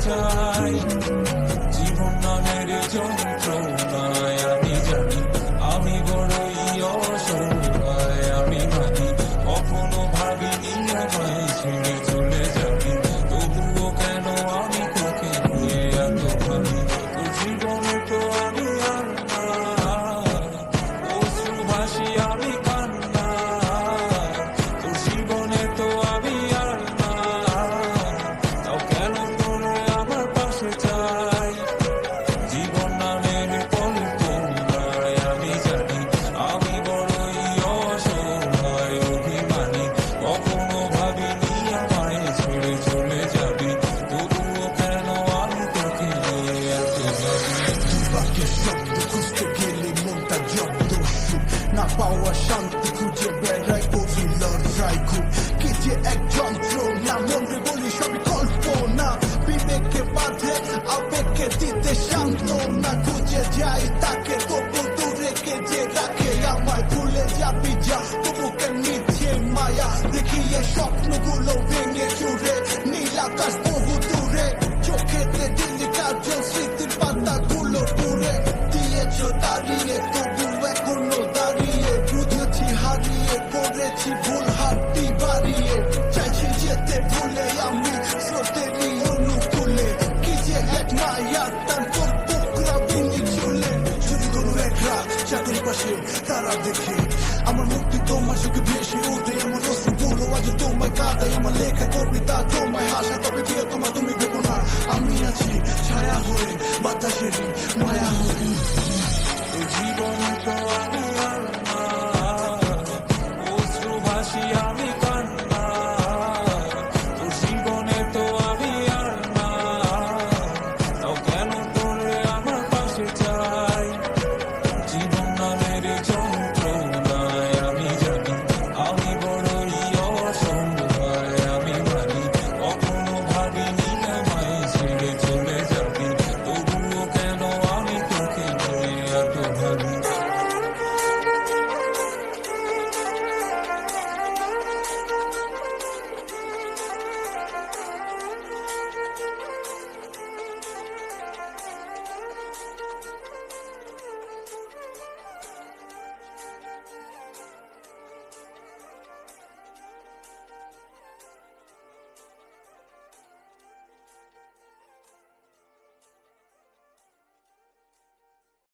চাই। জীবন নামের যন্ত্রণায় আমি জানি আমি বড়ই অসহায়, আমি মানি কখনো ভাবিনি আমায় ছেড়ে চলে যাবি, তবুও কেন আমি তোকে নিয়ে এত ভাবি। তোর জীবনে তো আমি আর নাই, অশ্রু ভাসি আমি কান্না, তোর জীবনে তো আমি আর নাই, তাও কেন তোরে আমার পাশে চাই। জীবন নামের কল্পনায় আমি জানি আমি বড়ই অসহায়, অভিমানী কখনো ভাবিনি আমায় ছেড়ে চলে যাবি, তবুও কেন আমি তোকে নিয়ে এত ভাবি। বাকি শব্দ খুঁজতে গেলে মনটা জব্দ, না পাওয়া শান্তি খুঁজে বেড়াই কবি লড়াই খুব। কি যে এক যন্ত্রণা, মনে বলি সবই কল্পনা, বিবেককে বাঁধে আবেগকে দিতে সান্ত্বনা। খুঁজে যাই তাকে তবু দূরে কে যে রাখে আমায়, ভুলে যাবি যা তবু কেন মিথ্যে মায়া, দেখিয়ে স্বপ্নগুলো ভেঙে চুরে, নীল আকাশ বহু দূরে, চোখেতে দিলি কাজল স্মৃতির পাতাগুলো পুরে দিয়েছ দাঁড়িয়ে, তবু এখনো দাঁড়িয়ে বুঝেছি হারিয়ে পড়েছি ভুল হাতটি বাড়িয়ে, চাইছি যেতে ভুলে আমি স্রোতেরই অনুকূলে। কি যে এক মায়া তার তোর টুকরা বিনি চুলে, যদি কোনো এক রাত চাঁদের পাশে তারা দেখে আমার মুক্তি তোমার চোখে ভেসে ওঠে, আমার অশ্রুগুলো আজ তোমায় কাঁদায়, আমার লেখা কবিতা তোমার